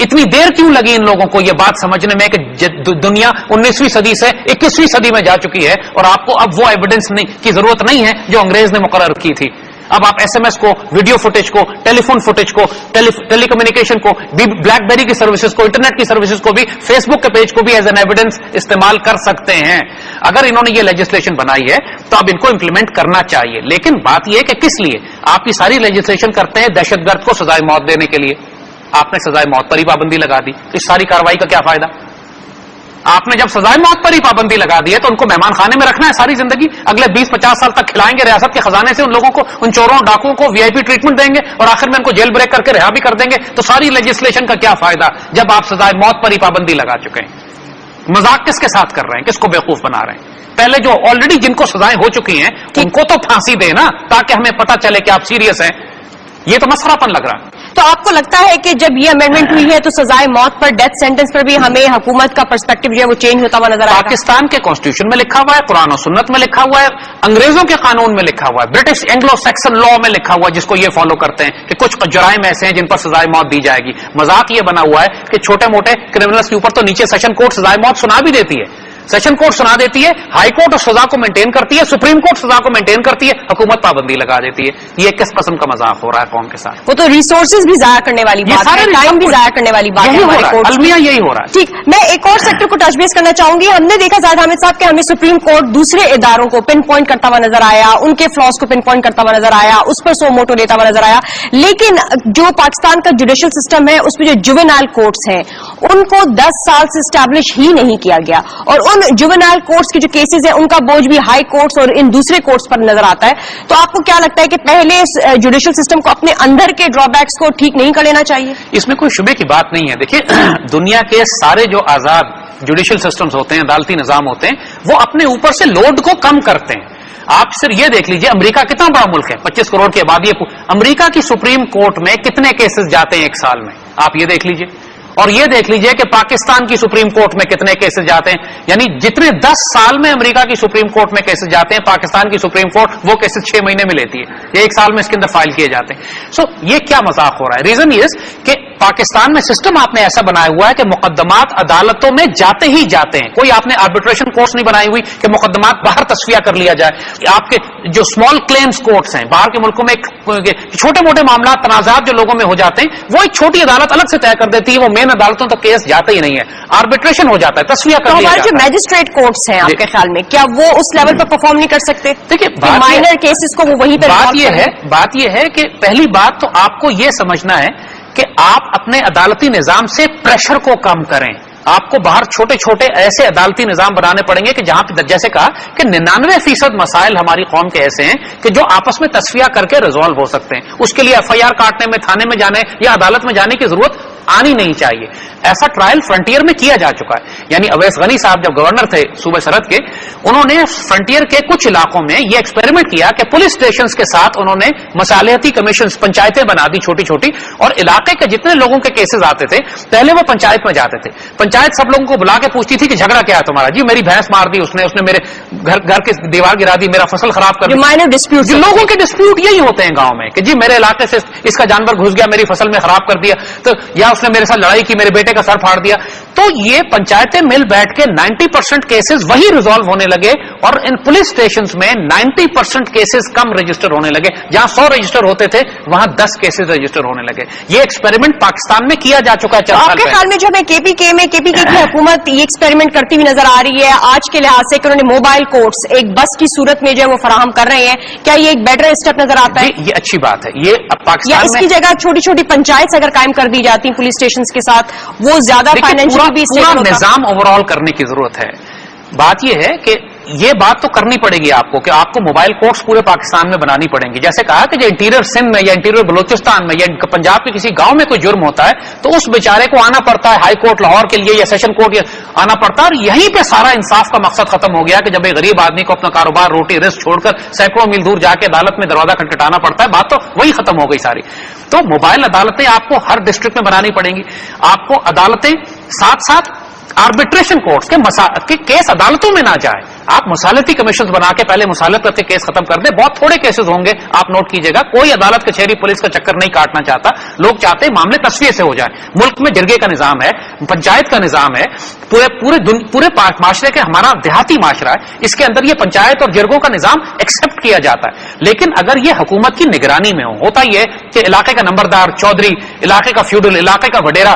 اتنی دیر کیوں لگی ان لوگوں کو یہ بات سمجھنے میں کہ دنیا 19ویں صدی سے 21ویں صدی میں جا چکی ہے اور آپ کو اب وہ ایویڈنس کی ضرورت نہیں ہے جو انگریز نے مقرر کی تھی. اب آپ SMS کو، ویڈیو فوٹیج کو، ٹیلی فون فوٹیج کو، ٹیلی کمیونیکیشن کو، بلیک بیری کی سروسز کو، انٹرنیٹ کی سروسز کو بھی، فیس بک کے پیج کو بھی ایز این ایویڈنس استعمال کر سکتے ہیں. اگر انہوں نے یہ لیجسلیشن بنائی ہے تو اب ان کو امپلیمنٹ کرنا چاہیے. لیکن بات یہ ہے کہ کس لیے آپ کی ساری لیجسلیشن کرتے ہیں دہشت گرد کو سزائے موت دینے کے لیے. آپ نے سزائے موت پر ہی پابندی لگا دی، تو اس ساری کارروائی کا کیا فائدہ؟ آپ نے جب سزائے موت پر ہی پابندی لگا دی ہے تو ان کو مہمان خانے میں رکھنا ہے ساری زندگی, اگلے 20-50 سال تک کھلائیں گے ریاست کے خزانے سے ان لوگوں کو, ان چوروں ڈاکوؤں کو VIP ٹریٹمنٹ دیں گے اور آخر میں ان کو جیل بریک کر کے رہا بھی کر دیں گے. تو ساری لیجسلیشن کا کیا فائدہ جب آپ سزائے موت پر ہی پابندی لگا چکے ہیں؟ مذاق کس کے ساتھ کر رہے ہیں, کس کو بیوقوف بنا رہے ہیں؟ پہلے جو آلریڈی جن کو سزائیں ہو چکی ہیں ان کو تو پھانسی دے نا, تاکہ ہمیں پتا چلے کہ آپ سیریس ہیں. یہ تو مسخرہ پن لگ رہا ہے. تو آپ کو لگتا ہے کہ جب یہ امینڈمنٹ ہوئی ہے تو سزائے موت پر, ڈیتھ سینٹنس پر بھی ہمیں حکومت کا پرسپیکٹو جو ہے وہ چینج ہوتا ہوا نظر آئے گا؟ پاکستان کے کانسٹیٹیوشن میں لکھا ہوا ہے, قرآن و سنت میں لکھا ہوا ہے, انگریزوں کے قانون میں لکھا ہوا ہے, برٹش اینگلو سیکسن لا میں لکھا ہوا ہے, جس کو یہ فالو کرتے ہیں کہ کچھ جرائم ایسے ہیں جن پر سزائے موت دی جائے گی. مذاق یہ بنا ہوا ہے کہ چھوٹے موٹے کرمنلز کے اوپر تو نیچے سیشن کورٹ سزائے موت سنا بھی دیتی ہے, سیشن کورٹ سنا دیتی ہے, ہائی کورٹ اس سزا کو مینٹین کرتی ہے, سپریم کورٹ سزا کو مینٹین کرتی ہے, حکومت پابندی لگا دیتی ہے. یہ کس قسم کا مذاق ہو رہا ہے قوم کے ساتھ؟ وہ تو ریسورسز بھی ضائع کرنے والی بات ہے, ٹائم بھی ضائع کرنے والی بات ہے. المیہ یہی ہو رہا ہے. ٹھیک, میں ایک اور سیکٹر کو ٹچ بیس کرنا چاہوں گی. ہم نے دیکھا زاہد حامد صاحب کہ ہمیں سپریم کورٹ دوسرے اداروں کو پن پوائنٹ کرتا ہوا نظر آیا, ان کے فلاس کو پن پوائنٹ کرتا ہوا نظر آیا, اس پر سو موٹو لیتا ہوا نظر آیا. لیکن جو پاکستان کا جوڈیشل سسٹم ہے اس میں جو جوینائل کورٹس ہیں ان کو 10 سال سے اسٹیبلش ہی نہیں کیا گیا, اور ان جوینائل کورٹس کے جو کیسز ہیں ان کا بوجھ بھی ہائی کورٹس اور ان دوسرے کورٹس پر نظر آتا ہے. تو آپ کو کیا لگتا ہے کہ پہلے جوڈیشل سسٹم کو اپنے اندر کے ڈرا بیکس کو ٹھیک نہیں کر لینا چاہیے؟ اس میں کوئی شبے کی بات نہیں ہے. دیکھیے, دنیا کے سارے جو آزاد جوڈیشل سسٹمز ہوتے ہیں, عدالتی نظام ہوتے ہیں, وہ اپنے اوپر سے لوڈ کو کم کرتے ہیں. آپ صرف یہ دیکھ لیجئے, امریکہ کتنا بڑا ملک ہے, 25 کروڑ کی آبادی ہے. امریکہ کی سپریم کورٹ میں کتنے کیسز جاتے ہیں ایک سال میں, آپ یہ دیکھ لیجئے. اور یہ دیکھ لیجئے کہ پاکستان کی سپریم کورٹ میں کتنے کیسز جاتے ہیں. یعنی جتنے 10 سال میں امریکہ کی سپریم کورٹ میں کیسز جاتے ہیں, پاکستان کی سپریم کورٹ وہ کیسز 6 مہینے میں لیتی ہے, یہ ایک سال میں اس کے اندر فائل کیے جاتے ہیں. سو یہ کیا مذاق ہو رہا ہے؟ ریزن یہ کہ پاکستان میں سسٹم آپ نے ایسا بنایا ہوا ہے کہ مقدمات عدالتوں میں جاتے ہی جاتے ہیں. کوئی آپ نے آربیٹریشن کورس نہیں بنائی ہوئی کہ مقدمات باہر تصفیہ کر لیا جائے. آپ کے جو اسمال کلیمز کورٹس ہیں باہر کے ملکوں میں, چھوٹے موٹے معاملات, تنازعات جو لوگوں میں ہو جاتے ہیں, وہ ایک چھوٹی عدالت الگ سے طے کر دیتی ہے, وہ مین عدالتوں تک کیس جاتا ہی نہیں ہے, آربیٹریشن ہو جاتا ہے, تصفیہ کر لیا جاتا ہے. جو میجسٹریٹ کورٹس ہیں آپ کے خیال میں کیا وہ اس لیول پر پرفارم نہیں کر سکتے؟ دیکھیے, مائنر کیسز کو وہ وہیں پہ بات یہ ہے کہ پہلی بات تو آپ کو یہ سمجھنا ہے کہ آپ اپنے عدالتی نظام سے پریشر کو کم کریں. آپ کو باہر چھوٹے چھوٹے ایسے عدالتی نظام بنانے پڑیں گے کہ جہاں پہ جیسے کہا کہ 99% مسائل ہماری قوم کے ایسے ہیں کہ جو آپس میں تصفیہ کر کے ریزالو ہو سکتے ہیں. اس کے لیے FIR کاٹنے میں, تھانے میں جانے یا عدالت میں جانے کی ضرورت آنی نہیں چاہیے. ایسا ٹرائل فرنٹیئر میں کیا جا چکا ہے. یعنی اویس غنی صاحب جب گورنر تھے صوبہ سرحد کے, انہوں نے فرنٹیئر کے کچھ علاقوں میں یہ ایکسپیریمنٹ کیا کہ پولیس اسٹیشنز کے ساتھ انہوں نے مصالحتی کمیشنز, پنچایتیں بنا دی چھوٹی چھوٹی, اور علاقے کے جتنے لوگوں کے کیسز آتے تھے پہلے وہ پنچایت میں جاتے تھے. پنچایت سب لوگوں کو بلا کے پوچھتی تھی کہ جھگڑا کیا ہے تمہارا, جی میری بھینس مار دی اس نے میرے گھر کی دیوار گرا دی, میرا فصل خراب کر دی. مائنر ڈسپیوٹ, لوگوں کے ڈسپیوٹ یہی ہوتے ہیں گاؤں میں کہ جی میرے علاقے سے اس کا جانور گھس گیا, میری فصل میں خراب کر دیا, تو یا اس نے میرے ساتھ لڑائی کی, میرے بیٹے کا سر پھاڑ دیا. تو یہ پنچایتیں مل بیٹھ کے 90% کیسز وہی ریزالو ہونے لگے, اور ان پولیس اسٹیشنز میں 90% کیسز کم رجسٹر ہونے لگے. جہاں 100 رجسٹر ہوتے تھے وہاں 10 کیسز رجسٹر ہونے لگے. یہ ایکسپیریمنٹ پاکستان میں کیا جا چکا ہے. آپ کے خیال میں جو ہمیں KPK کی حکومت یہ ایکسپیریمنٹ کرتی ہوئی نظر آ رہی ہے آج کے لحاظ سے کہ انہوں نے موبائل کورٹس ایک بس کی صورت میں جو ہے وہ فراہم کر رہے ہیں, کیا یہ ایک بیٹر اسٹیپ نظر آتا ہے؟ یہ اچھی بات ہے. یہ اب پاکستان یا اس کی جگہ چھوٹی چھوٹی پنچایت اگر قائم کر دی جاتی ہیں پولیس اسٹیشن کے ساتھ, وہ زیادہ فائنینشلی بھی پورا نظام اوور آل کرنے کی ضرورت ہے. بات یہ ہے کہ یہ بات تو کرنی پڑے گی آپ کو کہ آپ کو موبائل کورٹس پورے پاکستان میں بنانی پڑیں گی. جیسے کہا کہ جو انٹیریئر سندھ میں یا انٹیریئر بلوچستان میں یا پنجاب کے کسی گاؤں میں کوئی جرم ہوتا ہے تو اس بیچارے کو آنا پڑتا ہے ہائی کورٹ لاہور کے لیے یا سیشن کورٹ آنا پڑتا ہے, اور یہیں پہ سارا انصاف کا مقصد ختم ہو گیا کہ جب ایک غریب آدمی کو اپنا کاروبار, روٹی رزق چھوڑ کر سینکڑوں میل دور جا کے عدالت میں دروازہ کھٹکھٹانا پڑتا ہے. بات تو وہی ختم ہو گئی ساری. تو موبائل عدالتیں آپ کو ہر ڈسٹرکٹ میں بنانی پڑیں گی. آپ کو عدالتیں ساتھ ساتھ آربیٹریشن کورٹس کے کیس عدالتوں میں نہ جائے, آپ مصالحتی کمیشنز بنا کے پہلے مصالحت کر کے کیس ختم کر دیں. بہت تھوڑے کیسز ہوں گے, آپ نوٹ کیجئے گا. کوئی عدالت کچہری پولیس کا چکر نہیں کاٹنا چاہتا. لوگ چاہتے ہیں معاملے تصفیے سے ہو جائیں. ملک میں جرگے کا نظام ہے, پنچایت کا نظام ہے, پورے معاشرے کے ہمارا دیہاتی معاشرہ ہے, اس کے اندر یہ پنچایت اور جرگوں کا نظام ایکسپٹ کیا جاتا ہے. لیکن اگر یہ حکومت کی نگرانی میں ہوتا ہی ہے کہ علاقے کا نمبردار, چودھری, علاقے کا فیوڈل, علاقے کا وڈیرا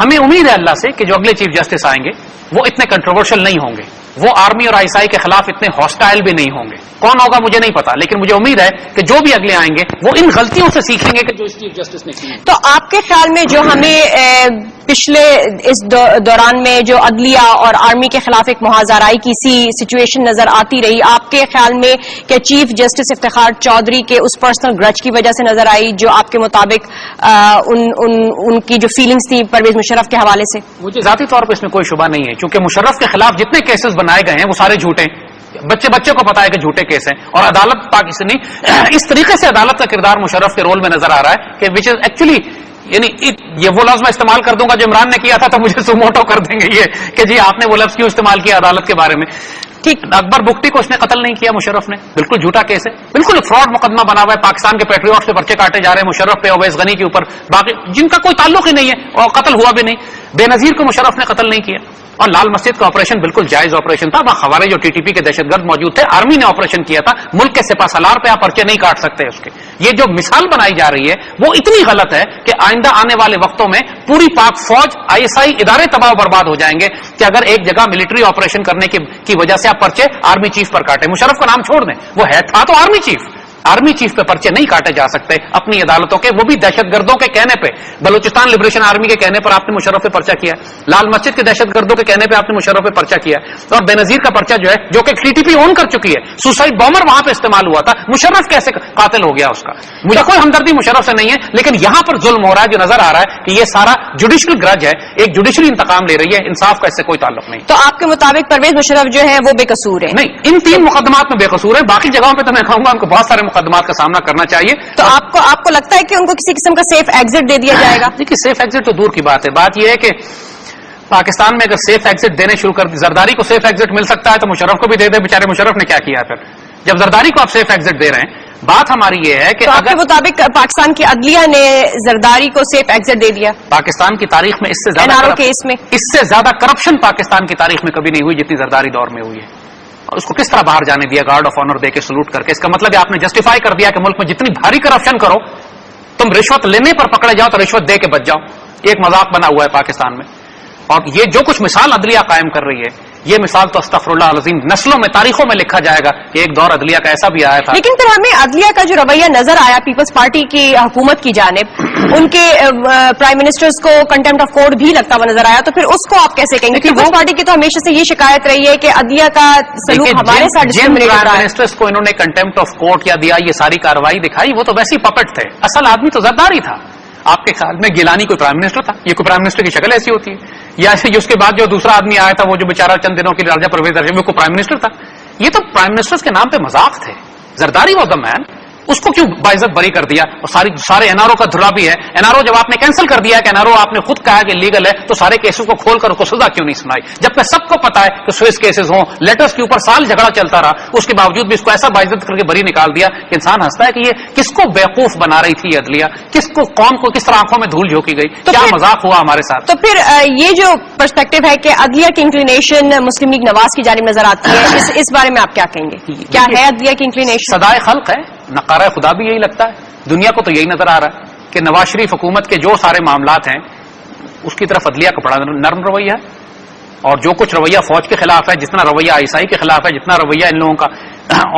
ہمیں امید ہے اللہ سے کہ جو اگلے چیف جسٹس آئیں گے وہ اتنے کنٹروورشل نہیں ہوں گے، وہ آرمی اور ISI کے خلاف اتنے ہاسٹائل بھی نہیں ہوں گے. کون ہوگا مجھے نہیں پتا، لیکن مجھے امید ہے کہ جو بھی اگلے آئیں گے وہ ان غلطیوں سے سیکھیں گے کہ جو اس چیف جسٹس نے کی. تو آپ کے خیال میں جو ہمیں پچھلے اس دوران میں جو عدلیہ اور آرمی کے خلاف ایک محاذرائی کی سی سچویشن نظر آتی رہی، آپ کے خیال میں کہ چیف جسٹس افتخار چودھری کے اس پرسنل گرج کی وجہ سے نظر آئی جو آپ کے مطابق ان کی جو فیلنگز تھی پرویز مشرف کے حوالے سے؟ مجھے ذاتی طور پر اس میں کوئی شبہ نہیں ہے، کیونکہ مشرف کے خلاف جتنے کیسز بنائے گئے ہیں وہ سارے جھوٹے، بچے کو پتا ہے کہ جھوٹے کیس ہیں، اور عدالت پاکستانی اس طریقے سے عدالت کا کردار مشرف کے رول میں نظر آ رہا ہے کہ وچ از ایکچولی، یعنی یہ وہ لفظ میں استعمال کر دوں گا جو عمران نے کیا تھا تو مجھے سوموٹو کر دیں گے یہ کہ جی آپ نے وہ لفظ کیوں استعمال کیا عدالت کے بارے میں. ٹھیک، اکبر بگٹی کو اس نے قتل نہیں کیا مشرف نے، بالکل جھوٹا کیس ہے، بالکل فراڈ مقدمہ بنا ہوا ہے، پاکستان کے پیٹریوٹس پہ پرچے کاٹے جا رہے ہیں مشرف پہ، اویس غنی کے اوپر، باقی جن کا کوئی تعلق ہی نہیں ہے اور قتل ہوا بھی نہیں. بے نظیر کو مشرف نے قتل نہیں کیا، اور لال مسجد کا آپریشن بالکل جائز آپریشن تھا، وہاں خوارج جو TTP کے دہشت گرد موجود تھے، آرمی نے آپریشن کیا تھا، ملک کے سپہ سالار پہ آپ پرچے نہیں کاٹ سکتے اس کے. یہ جو مثال بنائی جا رہی ہے وہ اتنی غلط ہے کہ آئندہ آنے والے وقتوں میں پوری پاک فوج ISI ادارے تباہ و برباد ہو جائیں گے کہ اگر ایک جگہ ملٹری آپریشن کرنے کی وجہ سے آپ پرچے آرمی چیف پر کاٹے. مشرف کا نام چھوڑ دیں، وہ تھا تو آرمی چیف پہ پرچے نہیں کاٹے جا سکتے اپنی عدالتوں کے، وہ بھی دہشت گردوں کے کہنے پہ. بلوچستان لبریشن آرمی کے کہنے پر آپ نے مشرف پہ پرچہ کیا، لال مسجد کے دہشت گردوں کے کہنے پہ آپ نے مشرف پہ پرچہ کیا، اور بے نظیر کا پرچہ جو ہے جو کہ TTP اون کر چکی ہے، سوسائڈ بامر وہاں پہ استعمال ہوا تھا، مشرف کیسے قاتل ہو گیا اس کا؟ مجھے کوئی ہمدردی مشرف سے نہیں ہے، لیکن یہاں پر ظلم ہو رہا ہے جو نظر آ رہا ہے کہ یہ سارا جوڈیشل گرج ہے، ایک جوڈیشلی انتقام لے رہی ہے، انصاف کا اس سے کوئی تعلق نہیں. تو آپ کے مطابق پرویز مشرف جو ہے وہ بے قصور ہے؟ نہیں، ان 3 مقدمات میں بے قصور ہے، باقی جگہوں پہ تو میں کہوں گا ان کو بہت سارے مقدمات کا سامنا کرنا چاہیے. تو آپ کو لگتا ہے کہ ان کو کسی قسم کا سیف ایگزٹ دے دیا جائے گا؟ دیکھیے سیف ایگزٹ تو دور کی بات ہے، بات یہ ہے کہ پاکستان میں اگر سیف ایگزٹ دینے شروع کر دی، زرداری کو سیف ایگزٹ مل سکتا ہے تو مشرف کو بھی دے دے، بیچارے مشرف نے کیا کیا پھر جب زرداری کو آپ سیف ایگزٹ دے رہے ہیں. بات ہماری یہ ہے کہ آپ کے مطابق پاکستان کی عدلیہ نے زرداری کو سیف ایگزٹ دے دیا؟ پاکستان کی تاریخ میں اس سے زیادہ کرپشن پاکستان کی تاریخ میں کبھی نہیں ہوئی جتنی زرداری دور میں ہوئی ہے. اور اس کو کس طرح باہر جانے دیا گارڈ آف آنر دے کے سلوٹ کر کے؟ اس کا مطلب ہے آپ نے جسٹیفائی کر دیا کہ ملک میں جتنی بھاری کرپشن کرو، تم رشوت لینے پر پکڑے جاؤ تو رشوت دے کے بچ جاؤ. ایک مذاق بنا ہوا ہے پاکستان میں، اور یہ جو کچھ مثال عدلیہ قائم کر رہی ہے یہ مثال تو استغفر اللہ العظیم نسلوں میں تاریخوں میں لکھا جائے گا کہ ایک دور عدلیہ کا ایسا بھی آیا تھا. لیکن پھر ہمیں عدلیہ کا جو رویہ نظر آیا پیپلز پارٹی کی حکومت کی جانب، ان کے پرائم منسٹرز کو کنٹمپٹ آف کورٹ بھی لگتا ہوا نظر آیا، تو پھر اس کو آپ کیسے کہیں گے؟ پیپلز پارٹی کی تو ہمیشہ سے یہ شکایت رہی ہے کہ عدلیہ کا سلوک ہمارے ساتھ ڈسکریمنیٹ کر رہا ہے. منسٹرز کو انہوں نے کنٹمپٹ آف کورٹ کیا دیا، یہ ساری کارروائی دکھائی، وہ تو ویسے ہی پپٹ تھے، اصل آدمی تو زرداری تھا. آپ کے خیال میں گیلانی کوئی پرائم منسٹر تھا؟ یہ کوئی پرائم منسٹر کی شکل ایسی ہوتی ہے؟ یا اس کے بعد جو دوسرا آدمی آیا تھا وہ جو بیچارہ چند دنوں کے لیے راجہ پرویز وہ کوئی پرائم منسٹر تھا؟ یہ تو پرائم منسٹر کے نام پہ مذاق تھے. زرداری واز دی مین، اس کو کیوں باعزت بری کر دیا؟ اور سارے NRO کا دھڑا بھی ہے. NRO جب آپ نے کینسل کر دیا کہ NRO آپ نے خود کہا کہ لیگل ہے تو سارے کیسز کو کھول کر اس کو سزا کیوں نہیں سنائی؟ جبکہ سب کو پتا ہے کہ سوئس کیسز ہوں، لیٹرز کے اوپر سال جھگڑا چلتا رہا، اس کے باوجود بھی اس کو ایسا باعزت کر کے بری نکال دیا کہ انسان ہنستا ہے کہ یہ کس کو بیوقوف بنا رہی تھی عدلیہ، کس کو قوم کو کس طرح آنکھوں میں دھول جھونکی گئی، کیا مذاق ہوا ہمارے ساتھ. تو پھر یہ جو پرسپیکٹو ہے کہ عدلیہ کی انکلینیشن مسلم لیگ نواز کی جانب نظر آتی ہے، اس بارے میں آپ کیا کہیں گے؟ کیا ہے عدلیہ کی انکلینیشن؟ صدائے خلق ہے، نقارہ خدا بھی یہی لگتا ہے، دنیا کو تو یہی نظر آ رہا ہے کہ نواز شریف حکومت کے جو سارے معاملات ہیں اس کی طرف عدلیہ کا بڑا نرم رویہ ہے، اور جو کچھ رویہ فوج کے خلاف ہے، جتنا رویہ ISI کے خلاف ہے، جتنا رویہ ان لوگوں کا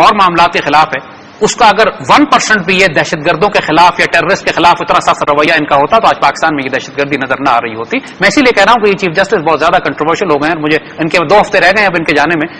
اور معاملات کے خلاف ہے، اس کا اگر 1% بھی یہ دہشت گردوں کے خلاف یا ٹیررسٹ کے خلاف اتنا سخت رویہ ان کا ہوتا تو آج پاکستان میں یہ دہشت گردی نظر نہ آ رہی ہوتی. میں اسی لیے کہہ رہا ہوں کہ یہ چیف جسٹس بہت زیادہ کنٹروورشل ہو گئے ہیں. مجھے ان کے 2 ہفتے رہ گئے ہیں اب ان کے جانے میں.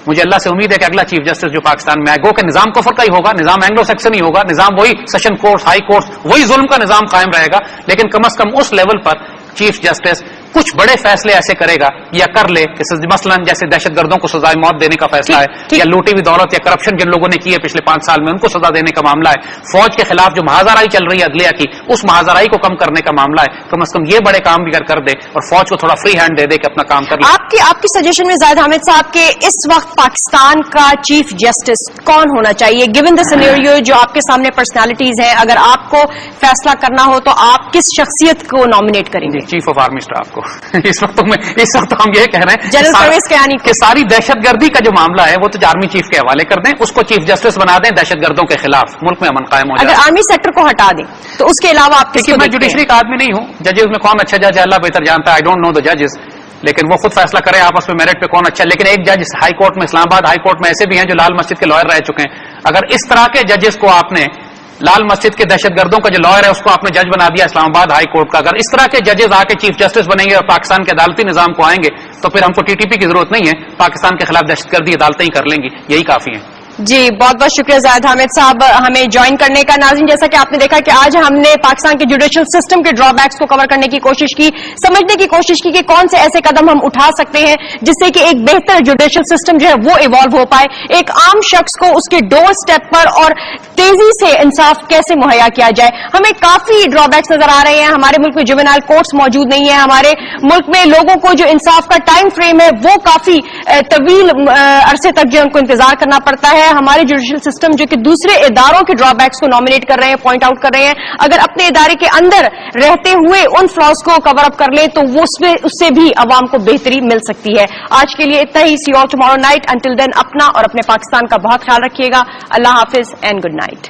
مجھے اللہ سے امید ہے کہ اگلا چیف جسٹس جو پاکستان میں آئے گو کہ نظام کفر کا ہی ہوگا، نظام اینگلو سیکسن ہی ہوگا، نظام وہی سیشن کورٹس، ہائی کورٹس، وہی ظلم کا نظام قائم رہے گا، لیکن کم از کم اس لیول پر چیف جسٹس کچھ بڑے فیصلے ایسے کرے گا یا کر لے کہ مثلا جیسے دہشت گردوں کو سزائے موت دینے کا فیصلہ ہے، یا لوٹی ہوئی دولت یا کرپشن جن لوگوں نے کی ہے پچھلے 5 سال میں ان کو سزا دینے کا معاملہ ہے، فوج کے خلاف جو محاذرائی چل رہی ہے عدلیہ کی اس محاذرائی کو کم کرنے کا معاملہ ہے، کم از کم یہ بڑے کام بھی کر دے اور فوج کو تھوڑا فری ہینڈ دے دے کہ اپنا کام کر لے. آپ کی سجیشن میں زاہد حامد صاحب کے اس وقت پاکستان کا چیف جسٹس کون ہونا چاہیے گیون دا سینیریو جو آپ کے سامنے پرسنالٹیز ہیں؟ اگر آپ کو فیصلہ کرنا ہو تو آپ کس شخصیت کو نامینیٹ کریں گے؟ چیف آف آرمی اسٹاف کو. اس وقت ہم یہ کہہ رہے ہیں جنرل پرویز کیانی کہ ساری دہشت گردی کا جو معاملہ ہے وہ تو آرمی چیف کے حوالے کر دیں، اس کو چیف جسٹس بنا دیں، دہشت گردوں کے خلاف ملک میں امن قائم ہو جائے. اگر آرمی سیکٹر کو ہٹا دیں تو اس کے علاوہ آپ کس کو میں جوڈیشری کا آدمی نہیں ہوں، ججز میں کون اچھا جج ہے اللہ بہتر جانتا ہے، آئی ڈونٹ نو دا ججز، لیکن وہ خود فیصلہ کرے آپس میں میرٹ پہ کون اچھا. لیکن ایک جج ہائی کورٹ میں، اسلام آباد ہائی کورٹ میں ایسے بھی ہیں جو لال مسجد کے لائر رہ چکے ہیں. اگر اس طرح کے ججز کو آپ نے، لال مسجد کے دہشت گردوں کا جو لائر ہے اس کو آپ نے جج بنا دیا اسلام آباد ہائی کورٹ کا، اگر اس طرح کے ججز آ کے چیف جسٹس بنیں گے اور پاکستان کے عدالتی نظام کو آئیں گے تو پھر ہم کو ٹی ٹی پی کی ضرورت نہیں ہے، پاکستان کے خلاف دہشت گردی عدالتیں ہی کر لیں گی، یہی کافی ہیں. جی بہت بہت شکریہ زاہد حامد صاحب ہمیں جوائن کرنے کا. ناظرین جیسا کہ آپ نے دیکھا کہ آج ہم نے پاکستان کے جوڈیشل سسٹم کے ڈرا بیکس کو کور کرنے کی کوشش کی، سمجھنے کی کوشش کی کہ کون سے ایسے قدم ہم اٹھا سکتے ہیں جس سے کہ ایک بہتر جوڈیشل سسٹم جو ہے وہ ایوالو ہو پائے، ایک عام شخص کو اس کے ڈور سٹیپ پر اور تیزی سے انصاف کیسے مہیا کیا جائے. ہمیں کافی ڈرا بیکس نظر آ رہے ہیں. ہمارے ملک میں جوینائل کورٹس موجود نہیں ہیں، ہمارے ملک میں لوگوں کو جو انصاف کا ٹائم فریم ہے وہ کافی طویل عرصے تک جو ان کو انتظار کرنا پڑتا ہے. ہمارے جوڈیشل سسٹم جو کہ دوسرے اداروں کے ڈرا بیکس کو نامینیٹ کر رہے ہیں، پوائنٹ آؤٹ کر رہے ہیں، اگر اپنے ادارے کے اندر رہتے ہوئے ان فلاز کو کور اپ کر لیں تو وہ اس سے بھی عوام کو بہتری مل سکتی ہے. آج کے لیے اتنا ہی. See you all tomorrow night. Until then اپنا اور اپنے پاکستان کا بہت خیال رکھیے گا. اللہ حافظ اینڈ گڈ نائٹ.